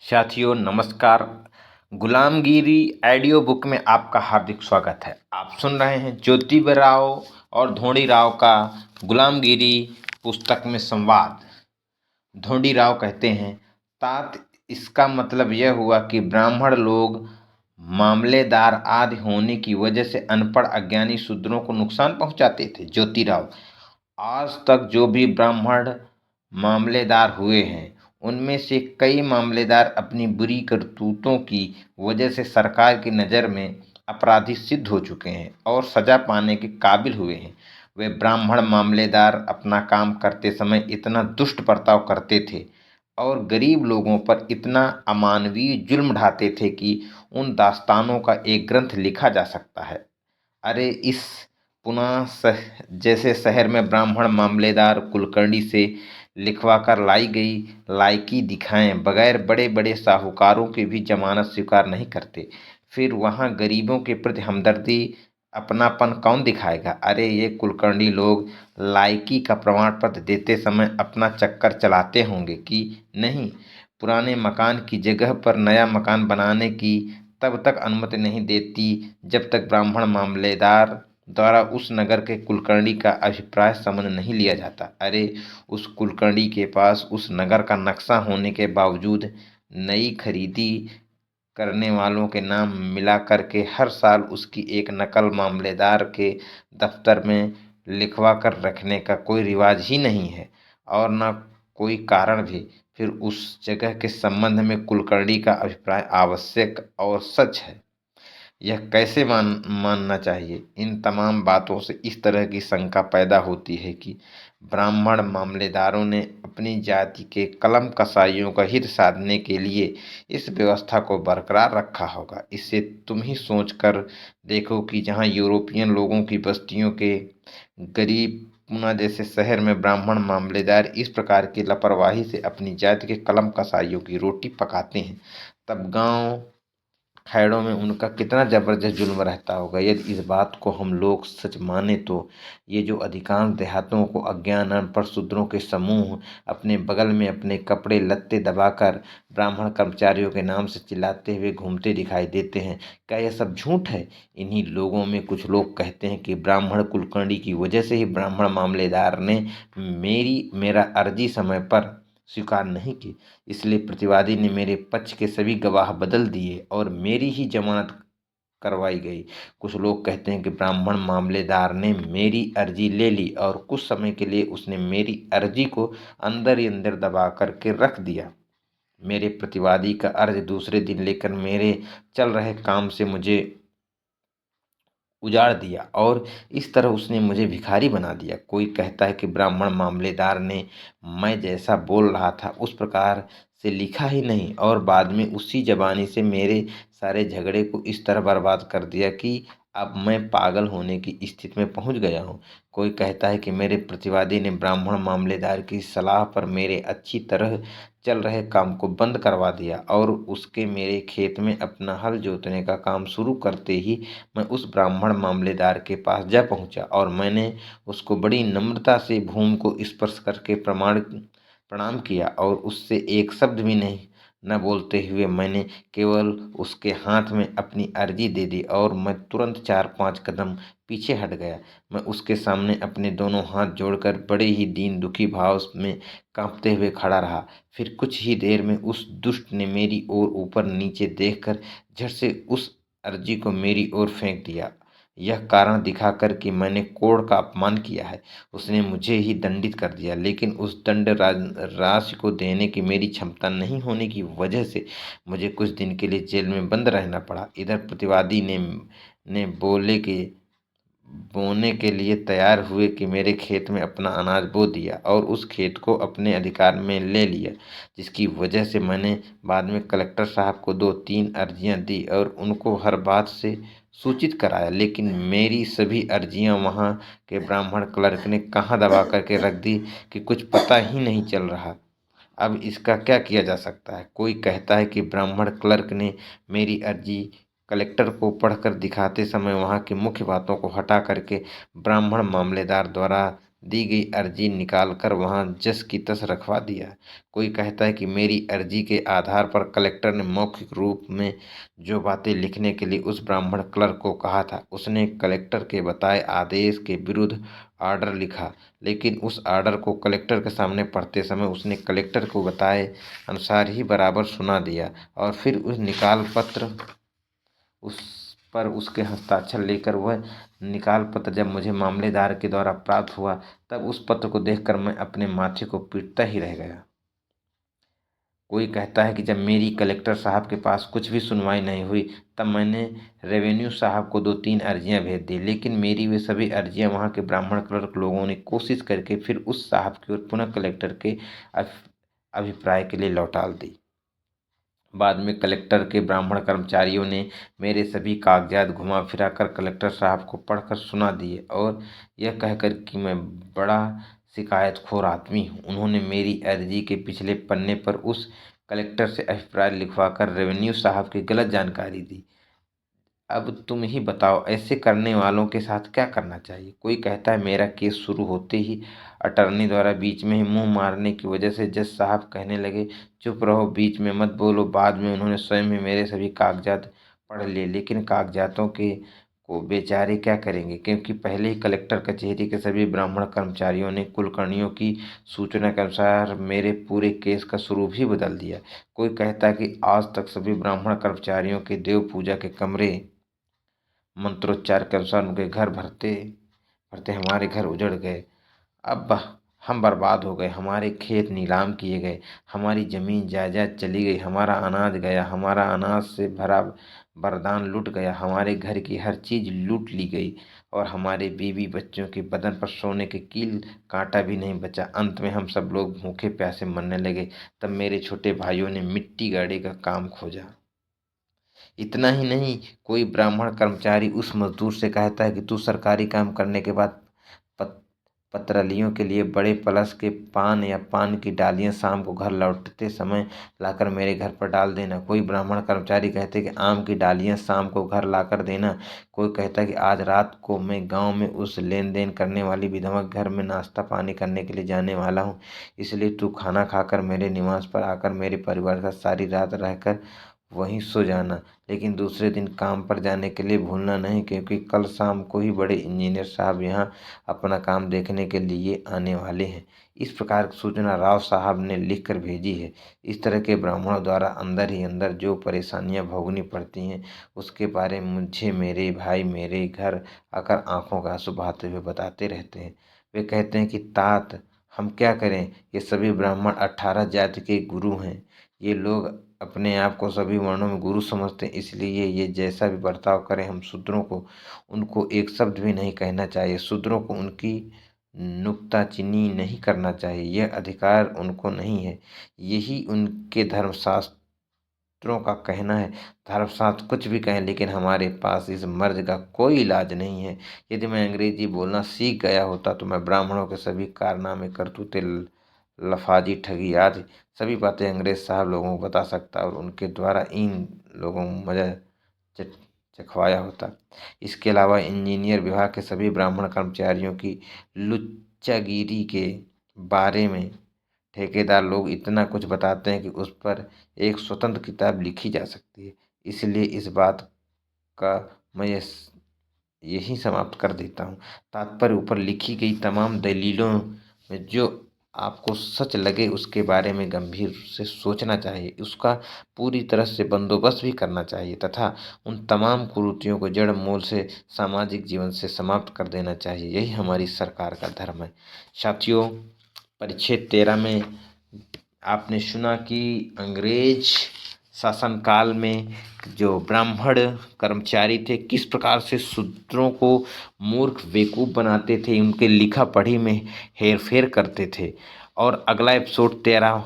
साथियों नमस्कार। गुलामगिरी audio book में आपका हार्दिक स्वागत है। आप सुन रहे हैं ज्योतिबा राव और धोंडी राव का गुलामगिरी पुस्तक में संवाद। धोंडी राव कहते हैं, तात इसका मतलब यह हुआ कि ब्राह्मण लोग मामलेदार आदि होने की वजह से अनपढ़ अज्ञानी शूद्रों को नुकसान पहुंचाते थे। ज्योतिराव, आज तक जो भी ब्राह्मण मामलेदार हुए हैं उनमें से कई मामलेदार अपनी बुरी करतूतों की वजह से सरकार की नज़र में अपराधी सिद्ध हो चुके हैं और सजा पाने के काबिल हुए हैं। वे ब्राह्मण मामलेदार अपना काम करते समय इतना दुष्ट बर्ताव करते थे और गरीब लोगों पर इतना अमानवीय जुल्म ढाते थे कि उन दास्तानों का एक ग्रंथ लिखा जा सकता है। अरे इस पुणे जैसे शहर में ब्राह्मण मामलेदार कुलकर्णी से लिखवा कर लाई गई लायकी दिखाएं बगैर बड़े बड़े साहूकारों की भी जमानत स्वीकार नहीं करते। फिर वहाँ गरीबों के प्रति हमदर्दी अपनापन कौन दिखाएगा। अरे ये कुलकर्णी लोग लायकी का प्रमाण पत्र देते समय अपना चक्कर चलाते होंगे कि नहीं। पुराने मकान की जगह पर नया मकान बनाने की तब तक अनुमति नहीं देती जब तक ब्राह्मण मामलेदार द्वारा उस नगर के कुलकर्णी का अभिप्राय समझ नहीं लिया जाता। अरे उस कुलकर्णी के पास उस नगर का नक्शा होने के बावजूद नई खरीदी करने वालों के नाम मिला करके हर साल उसकी एक नकल मामलेदार के दफ्तर में लिखवा कर रखने का कोई रिवाज ही नहीं है और न कोई कारण भी। फिर उस जगह के संबंध में कुलकर्णी का अभिप्राय आवश्यक और सच है, यह कैसे मानना चाहिए। इन तमाम बातों से इस तरह की शंका पैदा होती है कि ब्राह्मण मामलेदारों ने अपनी जाति के कलम कसाईयों का हित साधने के लिए इस व्यवस्था को बरकरार रखा होगा। इससे तुम ही सोच कर देखो कि जहाँ यूरोपियन लोगों की बस्तियों के गरीब पुणे जैसे शहर में ब्राह्मण मामलेदार इस प्रकार की लापरवाही से अपनी जाति के कलम कसाईयों की रोटी पकाते हैं, तब गांव खैड़ों में उनका कितना जबरदस्त जुल्म रहता होगा। यदि इस बात को हम लोग सच माने तो ये जो अधिकांश देहातों को अज्ञान अनपढ़ शूद्रों के समूह अपने बगल में अपने कपड़े लत्ते दबाकर ब्राह्मण कर्मचारियों के नाम से चिल्लाते हुए घूमते दिखाई देते हैं, क्या यह सब झूठ है। इन्हीं लोगों में कुछ लोग कहते हैं कि ब्राह्मण कुलकर्णी की वजह से ही ब्राह्मण मामलेदार ने मेरा अर्जी समय पर स्वीकार नहीं की, इसलिए प्रतिवादी ने मेरे पक्ष के सभी गवाह बदल दिए और मेरी ही जमानत करवाई गई। कुछ लोग कहते हैं कि ब्राह्मण मामलेदार ने मेरी अर्जी ले ली और कुछ समय के लिए उसने मेरी अर्जी को अंदर ही अंदर दबा करके रख दिया। मेरे प्रतिवादी का अर्ज दूसरे दिन लेकर मेरे चल रहे काम से मुझे उजाड़ दिया और इस तरह उसने मुझे भिखारी बना दिया। कोई कहता है कि ब्राह्मण मामलेदार ने मैं जैसा बोल रहा था उस प्रकार से लिखा ही नहीं और बाद में उसी जबानी से मेरे सारे झगड़े को इस तरह बर्बाद कर दिया कि अब मैं पागल होने की स्थिति में पहुंच गया हूं। कोई कहता है कि मेरे प्रतिवादी ने ब्राह्मण मामलेदार की सलाह पर मेरे अच्छी तरह चल रहे काम को बंद करवा दिया और उसके मेरे खेत में अपना हल जोतने का काम शुरू करते ही मैं उस ब्राह्मण मामलेदार के पास जा पहुंचा और मैंने उसको बड़ी नम्रता से भूमि को स्पर्श करके प्रणाम किया और उससे एक शब्द भी नहीं न बोलते हुए मैंने केवल उसके हाथ में अपनी अर्जी दे दी और मैं तुरंत 4-5 कदम पीछे हट गया। मैं उसके सामने अपने दोनों हाथ जोड़कर बड़े ही दीन दुखी भाव में कांपते हुए खड़ा रहा। फिर कुछ ही देर में उस दुष्ट ने मेरी ओर ऊपर नीचे देखकर झट से उस अर्जी को मेरी ओर फेंक दिया, यह कारण दिखाकर कि मैंने कोड का अपमान किया है। उसने मुझे ही दंडित कर दिया, लेकिन उस दंड राशि को देने की मेरी क्षमता नहीं होने की वजह से मुझे कुछ दिन के लिए जेल में बंद रहना पड़ा। इधर प्रतिवादी ने बोने के लिए तैयार हुए कि मेरे खेत में अपना अनाज बो दिया और उस खेत को अपने अधिकार में ले लिया, जिसकी वजह से मैंने बाद में कलेक्टर साहब को 2-3 अर्जियां दी और उनको हर बात से सूचित कराया, लेकिन मेरी सभी अर्जियां वहां के ब्राह्मण क्लर्क ने कहाँ दबा करके रख दी कि कुछ पता ही नहीं चल रहा। अब इसका क्या किया जा सकता है। कोई कहता है कि ब्राह्मण क्लर्क ने मेरी अर्जी कलेक्टर को पढ़कर दिखाते समय वहाँ की मुख्य बातों को हटा करके ब्राह्मण मामलेदार द्वारा दी गई अर्जी निकालकर वहां जस की तस रखवा दिया। कोई कहता है कि मेरी अर्जी के आधार पर कलेक्टर ने मौखिक रूप में जो बातें लिखने के लिए उस ब्राह्मण क्लर्क को कहा था, उसने कलेक्टर के बताए आदेश के विरुद्ध ऑर्डर लिखा, लेकिन उस ऑर्डर को कलेक्टर के सामने पढ़ते समय उसने कलेक्टर को बताए अनुसार ही बराबर सुना दिया और फिर उस निकाल पत्र उस पर उसके हस्ताक्षर लेकर वह निकाल पत्र जब मुझे मामलेदार के द्वारा प्राप्त हुआ, तब उस पत्र को देखकर मैं अपने माथे को पीटता ही रह गया। कोई कहता है कि जब मेरी कलेक्टर साहब के पास कुछ भी सुनवाई नहीं हुई, तब मैंने रेवेन्यू साहब को 2-3 अर्जियां भेज दी, लेकिन मेरी वे सभी अर्जियां वहां के ब्राह्मण क्लर्क लोगों ने कोशिश करके फिर उस साहब की ओर पुनः कलेक्टर के अभिप्राय के लिए लौटा दी। बाद में कलेक्टर के ब्राह्मण कर्मचारियों ने मेरे सभी कागजात घुमा फिरा कर कलेक्टर साहब को पढ़कर सुना दिए और यह कहकर कि मैं बड़ा शिकायतखोर आदमी हूँ। उन्होंने मेरी अर्जी के पिछले पन्ने पर उस कलेक्टर से अभिप्राय लिखवाकर रेवेन्यू साहब की गलत जानकारी दी। अब तुम ही बताओ, ऐसे करने वालों के साथ क्या करना चाहिए। कोई कहता है मेरा केस शुरू होते ही अटर्नी द्वारा बीच में ही मुंह मारने की वजह से जज साहब कहने लगे, चुप रहो, बीच में मत बोलो। बाद में उन्होंने स्वयं ही मेरे सभी कागजात पढ़ लिए, लेकिन कागजातों के को बेचारे क्या करेंगे, क्योंकि पहले ही कलेक्टर कचहरी के सभी ब्राह्मण कर्मचारियों ने कुलकर्णियों की सूचना के अनुसार मेरे पूरे केस का स्वरूप ही बदल दिया। कोई कहता है कि आज तक सभी ब्राह्मण कर्मचारियों के देव पूजा के कमरे मंत्रोच्चार के अनुसार उनके घर भरते भरते हमारे घर उजड़ गए। अब हम बर्बाद हो गए, हमारे खेत नीलाम किए गए, हमारी जमीन जायदाद चली गई, हमारा अनाज गया, हमारा अनाज से भरा बरदान लूट गया, हमारे घर की हर चीज लूट ली गई और हमारे बीवी बच्चों के बदन पर सोने के कील कांटा भी नहीं बचा। अंत में हम सब लोग भूखे प्यासे मरने लगे। तब मेरे छोटे भाइयों ने मिट्टी गाड़ी का काम खोजा। इतना ही नहीं, कोई ब्राह्मण कर्मचारी उस मजदूर से कहता है कि तू सरकारी काम करने के बाद पत, पतरलियों के लिए बड़े पलस के पान या पान की डालियां शाम को घर लौटते समय लाकर मेरे घर पर डाल देना। कोई ब्राह्मण कर्मचारी कहते कि आम की डालियां शाम को घर लाकर देना। कोई कहता है कि आज रात को मैं गांव में उस लेन देन करने वाली विधवा के घर में नाश्ता पानी करने के लिए जाने वाला हूँ, इसलिए तू खाना खाकर मेरे निवास पर आकर मेरे परिवार का सारी रात रहकर वहीं सो जाना, लेकिन दूसरे दिन काम पर जाने के लिए भूलना नहीं, क्योंकि कल शाम को ही बड़े इंजीनियर साहब यहाँ अपना काम देखने के लिए आने वाले हैं। इस प्रकार की सूचना राव साहब ने लिखकर भेजी है। इस तरह के ब्राह्मणों द्वारा अंदर ही अंदर जो परेशानियां भोगनी पड़ती हैं, उसके बारे में मुझे मेरे भाई मेरे घर आकर आंखों का आंसू बहाते हुए बताते रहते हैं। वे कहते हैं कि तात, हम क्या करें, ये सभी ब्राह्मण 18 जाति के गुरु हैं। ये लोग अपने आप को सभी वर्णों में गुरु समझते हैं, इसलिए ये जैसा भी बर्ताव करें, हम शूद्रों को उनको एक शब्द भी नहीं कहना चाहिए। शूद्रों को उनकी नुक्ताचीनी नहीं करना चाहिए, यह अधिकार उनको नहीं है। यही उनके धर्मशास्त्रों का कहना है। धर्मशास्त्र कुछ भी कहें, लेकिन हमारे पास इस मर्ज का कोई इलाज नहीं है। यदि मैं अंग्रेजी बोलना सीख गया होता तो मैं ब्राह्मणों के सभी कारनामे, करतूते, लफाजी, ठगी आदि सभी बातें अंग्रेज साहब लोगों को बता सकता और उनके द्वारा इन लोगों को मजा चखवाया होता। इसके अलावा इंजीनियर विभाग के सभी ब्राह्मण कर्मचारियों की लुच्चागिरी के बारे में ठेकेदार लोग इतना कुछ बताते हैं कि उस पर एक स्वतंत्र किताब लिखी जा सकती है। इसलिए इस बात का मैं यही समाप्त कर देता हूँ। तात्पर्य ऊपर लिखी गई तमाम दलीलों में जो आपको सच लगे उसके बारे में गंभीर से सोचना चाहिए, उसका पूरी तरह से बंदोबस्त भी करना चाहिए तथा उन तमाम कुरीतियों को जड़ मूल से सामाजिक जीवन से समाप्त कर देना चाहिए। यही हमारी सरकार का धर्म है। साथियों, परिच्छेद 13 में आपने सुना कि अंग्रेज शासनकाल में जो ब्राह्मण कर्मचारी थे किस प्रकार से शूद्रों को मूर्ख बेवकूफ़ बनाते थे, उनके लिखा पढ़ी में हेर फेर करते थे। और अगला एपिसोड 13